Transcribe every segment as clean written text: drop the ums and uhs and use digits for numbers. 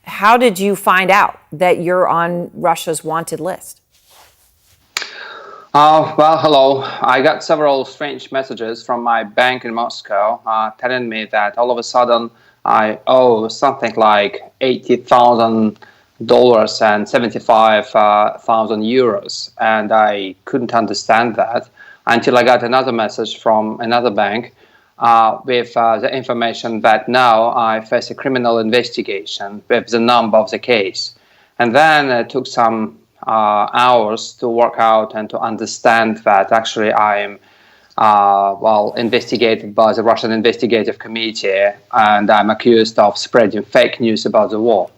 How did you find out that you're on Russia's wanted list? Well, hello. I got several strange messages from my bank in Moscow telling me that all of a sudden I owe something like $80,000 and 75,000 euros. And I couldn't understand that until I got another message from another bank with the information that now I face a criminal investigation with the number of the case. And then it took some hours to work out and to understand that actually I am investigated by the Russian Investigative Committee, and I'm accused of spreading fake news about the war.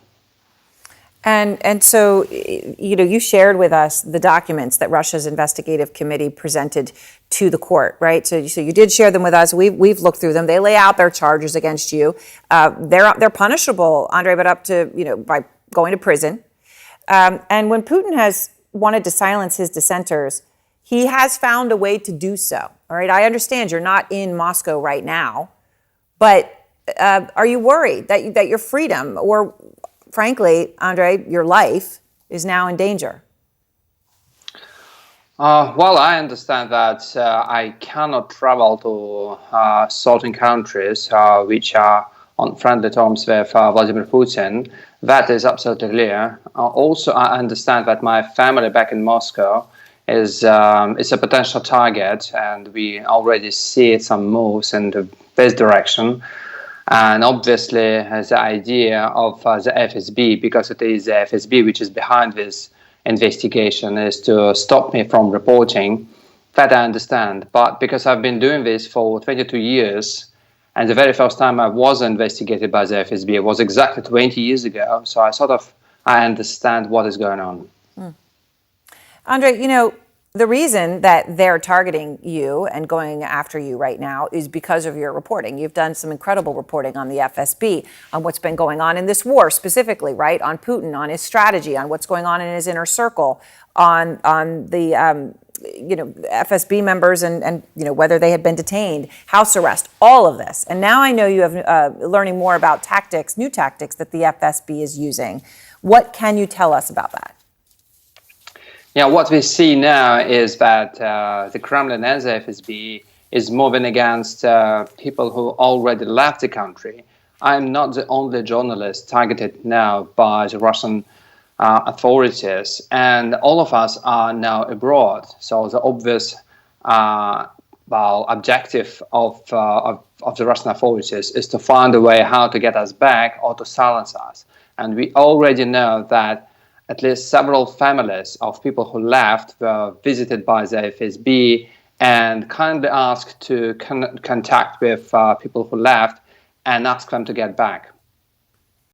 And so, you shared with us the documents that Russia's investigative committee presented to the court, right? So you did share them with us. We've looked through them. They lay out their charges against you. They're punishable, Andrei, but up to by going to prison. And when Putin has wanted to silence his dissenters, he has found a way to do so. All right, I understand you're not in Moscow right now, but are you worried that your freedom, or frankly, Andrei, your life, is now in danger? Well, I understand that I cannot travel to certain countries which are on friendly terms with Vladimir Putin. That is absolutely clear. Also, I understand that my family back in Moscow is a potential target, and we already see some moves in this direction. And obviously, the idea of the FSB, because it is the FSB which is behind this investigation, is to stop me from reporting. That I understand. But because I've been doing this for 22 years, and the very first time I was investigated by the FSB was exactly 20 years ago, so I understand what is going on. Andrei, the reason that they're targeting you and going after you right now is because of your reporting. You've done some incredible reporting on the FSB, on what's been going on in this war specifically, right? On Putin, on his strategy, on what's going on in his inner circle, on the FSB members and whether they had been detained, house arrest, all of this. And now I know you have learning more about new tactics that the FSB is using. What can you tell us about that? Yeah, what we see now is that the Kremlin and the FSB is moving against people who already left the country. I'm not the only journalist targeted now by the Russian authorities, and all of us are now abroad. So the obvious objective of the Russian authorities is to find a way how to get us back or to silence us. And we already know that at least several families of people who left were visited by the FSB and kindly asked to contact with people who left and ask them to get back.